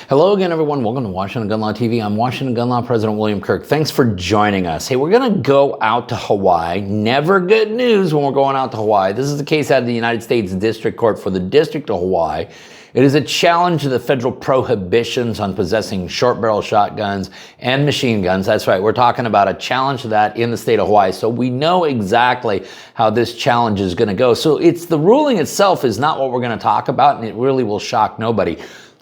Hello again, everyone. Welcome to Washington Gun Law TV. I'm Washington Gun Law President William Kirk. Thanks for joining us. Hey, we're going to go out to Hawaii. Never good news when we're going out to Hawaii. This is a case out of the United States District Court for the District of Hawaii. It is a challenge to the federal prohibitions on possessing short barrel shotguns and machine guns. That's right. We're talking about a challenge to that in the state of Hawaii. So we know exactly how this challenge is going to go. So the ruling itself is not what we're going to talk about, and it really will shock nobody.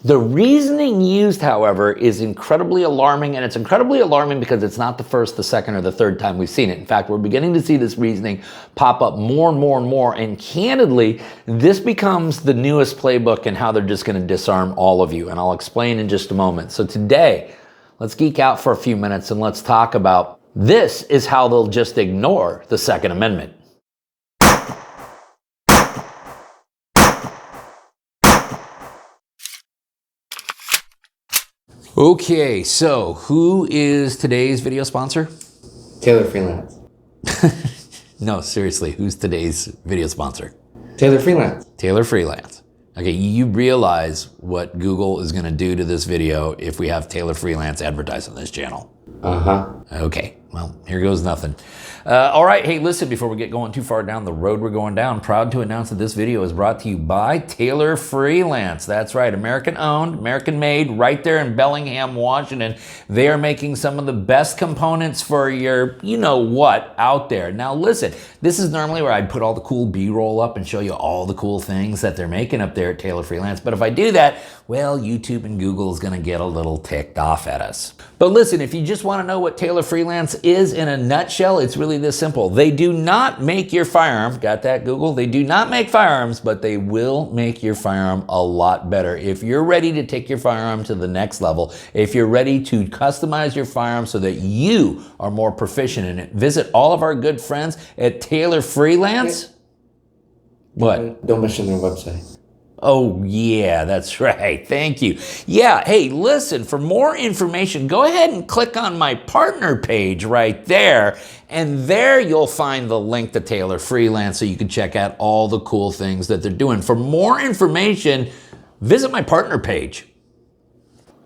The reasoning used, however, is incredibly alarming, and it's incredibly alarming because it's not the first, the second, or the third time we've seen it. In fact, we're beginning to see this reasoning pop up more and more and more, and candidly, this becomes the newest playbook in how they're just going to disarm all of you, and I'll explain in just a moment. So today, let's geek out for a few minutes and let's talk about this is how they'll just ignore the Second Amendment. Okay, so who is today's video sponsor? Taylor Freelance. No, seriously, who's today's video sponsor? Taylor Freelance. Taylor Freelance. Okay, you realize what Google is going to do to this video if we have Taylor Freelance advertised on this channel. Okay, well, here goes nothing. All right, hey, listen, before we get going too far down the road we're going down, proud to announce that this video is brought to you by Taylor Freelance. That's right, American-owned, American-made, right there in Bellingham, Washington. They are making some of the best components for your you-know-what out there. Now, listen, this is normally where I'd put all the cool B-roll up and show you all the cool things that they're making up there at Taylor Freelance. But if I do that, well, YouTube and Google is going to get a little ticked off at us. But listen, if you just want to know what Taylor Freelance is in a nutshell, it's really this simple. They do not make your firearm, got that, Google? They do not make firearms, but they will make your firearm a lot better. If you're ready to take your firearm to the next level, if you're ready to customize your firearm so that you are more proficient in it, visit all of our good friends at Taylor Freelance. What? Don't mention their website. Oh, yeah, that's right. Thank you. Yeah, hey, listen, for more information, go ahead and click on my partner page right there. And there you'll find the link to Taylor Freelance so you can check out all the cool things that they're doing. For more information, visit my partner page.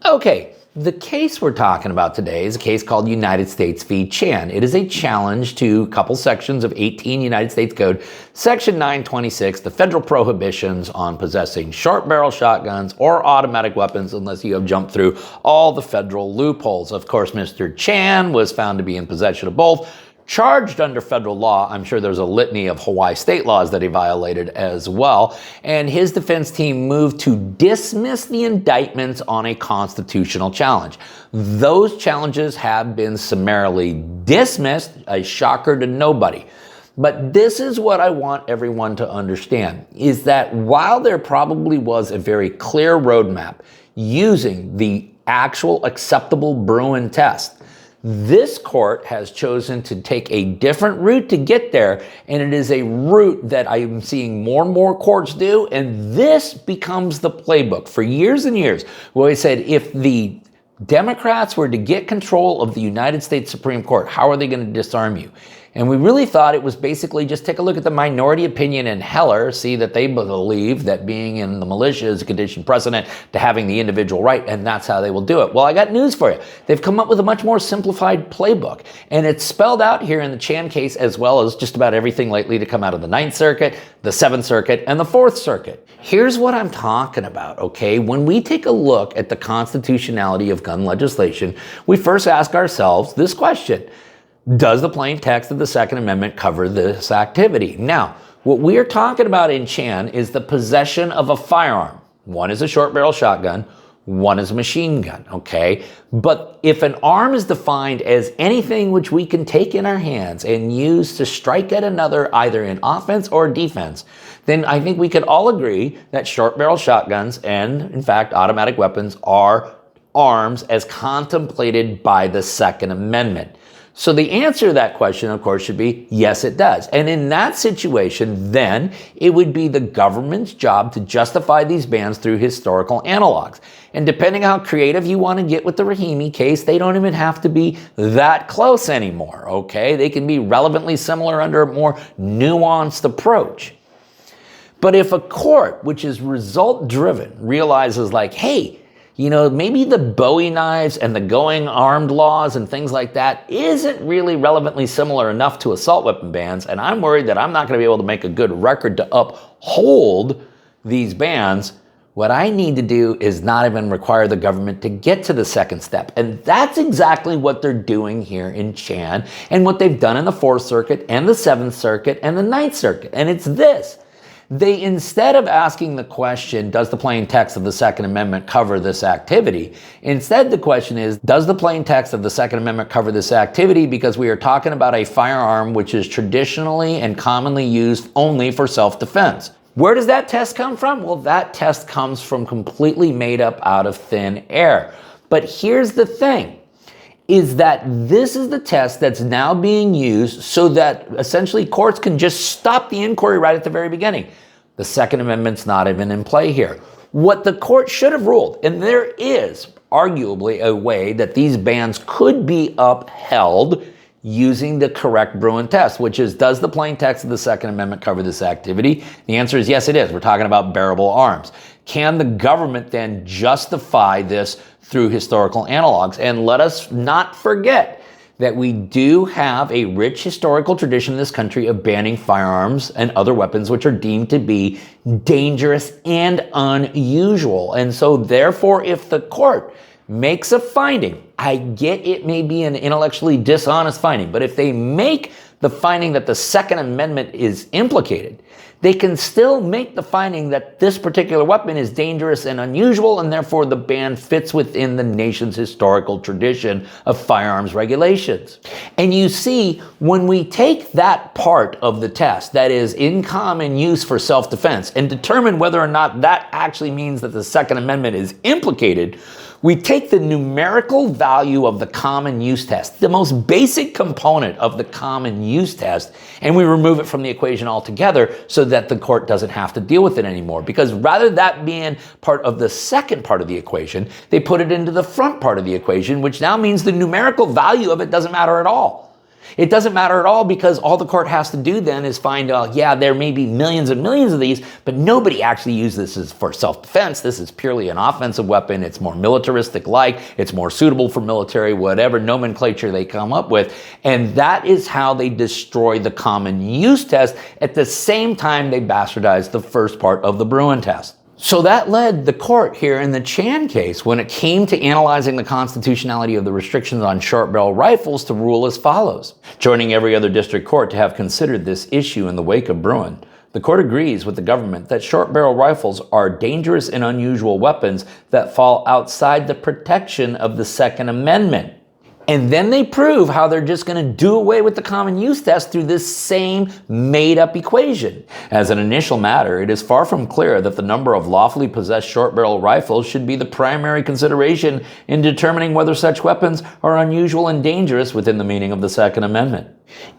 Okay. The case we're talking about today is a case called United States v. Chan. It is a challenge to a couple sections of 18 United States Code, Section 926, the federal prohibitions on possessing short barrel shotguns or automatic weapons unless you have jumped through all the federal loopholes. Of course, Mr. Chan was found to be in possession of both. Charged under federal law. I'm sure there's a litany of Hawaii state laws that he violated as well. And his defense team moved to dismiss the indictments on a constitutional challenge. Those challenges have been summarily dismissed, a shocker to nobody. But this is what I want everyone to understand, is that while there probably was a very clear roadmap using the actual acceptable Bruin test, this court has chosen to take a different route to get there, and it is a route that I am seeing more and more courts do, and this becomes the playbook. For years and years, we always said if the Democrats were to get control of the United States Supreme Court, how are they going to disarm you? And we really thought it was basically just take a look at the minority opinion in Heller, see that they believe that being in the militia is a condition precedent to having the individual right, and that's how they will do it. Well, I got news for you. They've come up with a much more simplified playbook, and it's spelled out here in the Chan case as well as just about everything lately to come out of the Ninth Circuit, the Seventh Circuit, and the Fourth Circuit. Here's what I'm talking about, okay? When we take a look at the constitutionality of gun legislation, we first ask ourselves this question: does the plain text of the Second Amendment cover this activity? Now, what we're talking about in Chan is the possession of a firearm. One is a short barrel shotgun, one is a machine gun, okay? But if an arm is defined as anything which we can take in our hands and use to strike at another either in offense or defense, then I think we could all agree that short barrel shotguns and, in fact, automatic weapons are arms as contemplated by the Second Amendment. So the answer to that question, of course, should be yes, it does. And in that situation, then it would be the government's job to justify these bans through historical analogues. And depending how creative you want to get with the Rahimi case, they don't even have to be that close anymore, okay? They can be relevantly similar under a more nuanced approach. But if a court, which is result-driven, realizes like, hey, maybe the Bowie knives and the going armed laws and things like that isn't really relevantly similar enough to assault weapon bans, and I'm worried that I'm not going to be able to make a good record to uphold these bans. What I need to do is not even require the government to get to the second step. And that's exactly what they're doing here in Chan, and what they've done in the 4th Circuit and the 7th Circuit and the 9th Circuit. And it's this. They, instead of asking the question, does the plain text of the Second Amendment cover this activity? Instead, the question is, does the plain text of the Second Amendment cover this activity? Because we are talking about a firearm which is traditionally and commonly used only for self-defense. Where does that test come from? Well, that test comes from completely made up out of thin air. But here's the thing, is that this is the test that's now being used so that essentially courts can just stop the inquiry right at the very beginning. The Second Amendment's not even in play here. What the court should have ruled, and there is arguably a way that these bans could be upheld using the correct Bruin test, which is, does the plain text of the Second Amendment cover this activity? The answer is yes, it is. We're talking about bearable arms. Can the government then justify this through historical analogs? And let us not forget that we do have a rich historical tradition in this country of banning firearms and other weapons which are deemed to be dangerous and unusual. And so therefore, if the court makes a finding, I get it may be an intellectually dishonest finding, but if they make the finding that the Second Amendment is implicated, they can still make the finding that this particular weapon is dangerous and unusual, and therefore the ban fits within the nation's historical tradition of firearms regulations. And you see, when we take that part of the test that is in common use for self-defense and determine whether or not that actually means that the Second Amendment is implicated, we take the numerical value of the common use test, the most basic component of the common use test, and we remove it from the equation altogether so that the court doesn't have to deal with it anymore. Because rather that being part of the second part of the equation, they put it into the front part of the equation, which now means the numerical value of it doesn't matter at all. It doesn't matter at all because all the court has to do then is find out, yeah, there may be millions and millions of these, but nobody actually uses this for self-defense. This is purely an offensive weapon. It's more militaristic-like. It's more suitable for military, whatever nomenclature they come up with. And that is how they destroy the common use test. At the same time, they bastardize the first part of the Bruin test. So that led the court here in the Chan case, when it came to analyzing the constitutionality of the restrictions on short barrel rifles, to rule as follows. Joining every other district court to have considered this issue in the wake of Bruin, the court agrees with the government that short barrel rifles are dangerous and unusual weapons that fall outside the protection of the Second Amendment. And then they prove how they're just going to do away with the common use test through this same made-up equation. As an initial matter, it is far from clear that the number of lawfully possessed short-barrel rifles should be the primary consideration in determining whether such weapons are unusual and dangerous within the meaning of the Second Amendment.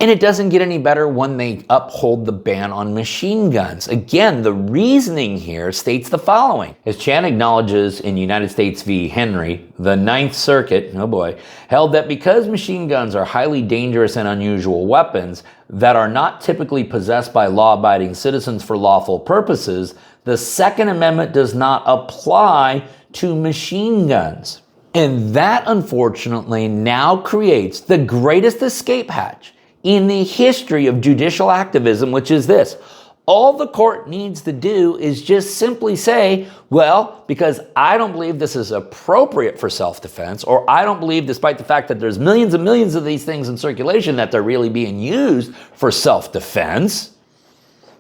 And it doesn't get any better when they uphold the ban on machine guns. Again, the reasoning here states the following. As Chan acknowledges in United States v. Henry, the 9th Circuit, oh boy, held that because machine guns are highly dangerous and unusual weapons that are not typically possessed by law-abiding citizens for lawful purposes, the Second Amendment does not apply to machine guns. And that, unfortunately, now creates the greatest escape hatch in the history of judicial activism, which is this. All the court needs to do is just simply say, well, because I don't believe this is appropriate for self-defense, or I don't believe, despite the fact that there's millions and millions of these things in circulation, that they're really being used for self-defense,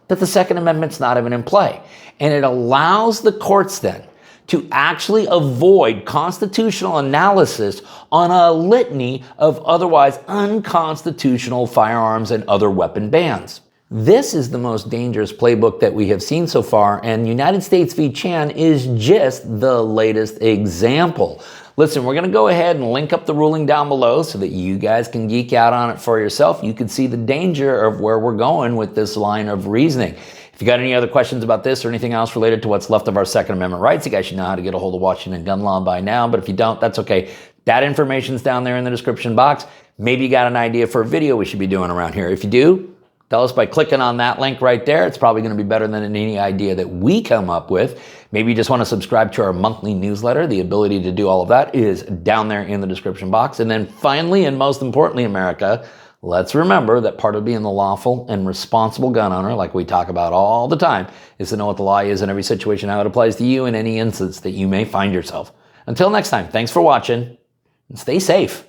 that the Second Amendment's not even in play. And it allows the courts then to actually avoid constitutional analysis on a litany of otherwise unconstitutional firearms and other weapon bans. This is the most dangerous playbook that we have seen so far, and United States v. Chan is just the latest example. Listen, we're going to go ahead and link up the ruling down below so that you guys can geek out on it for yourself. You can see the danger of where we're going with this line of reasoning. If you got any other questions about this or anything else related to what's left of our Second Amendment rights, you guys should know how to get a hold of Washington gun law by now. But if you don't, that's okay. That information's down there in the description box. Maybe you got an idea for a video we should be doing around here. If you do, Tell us by clicking on that link right there. It's probably going to be better than any idea that we come up with. Maybe you just want to subscribe to our monthly newsletter. The ability to do all of that is down there in the description box. And then finally, and most importantly, America, let's remember that part of being the lawful and responsible gun owner, like we talk about all the time, is to know what the law is in every situation, how it applies to you in any instance that you may find yourself. Until next time, thanks for watching and stay safe.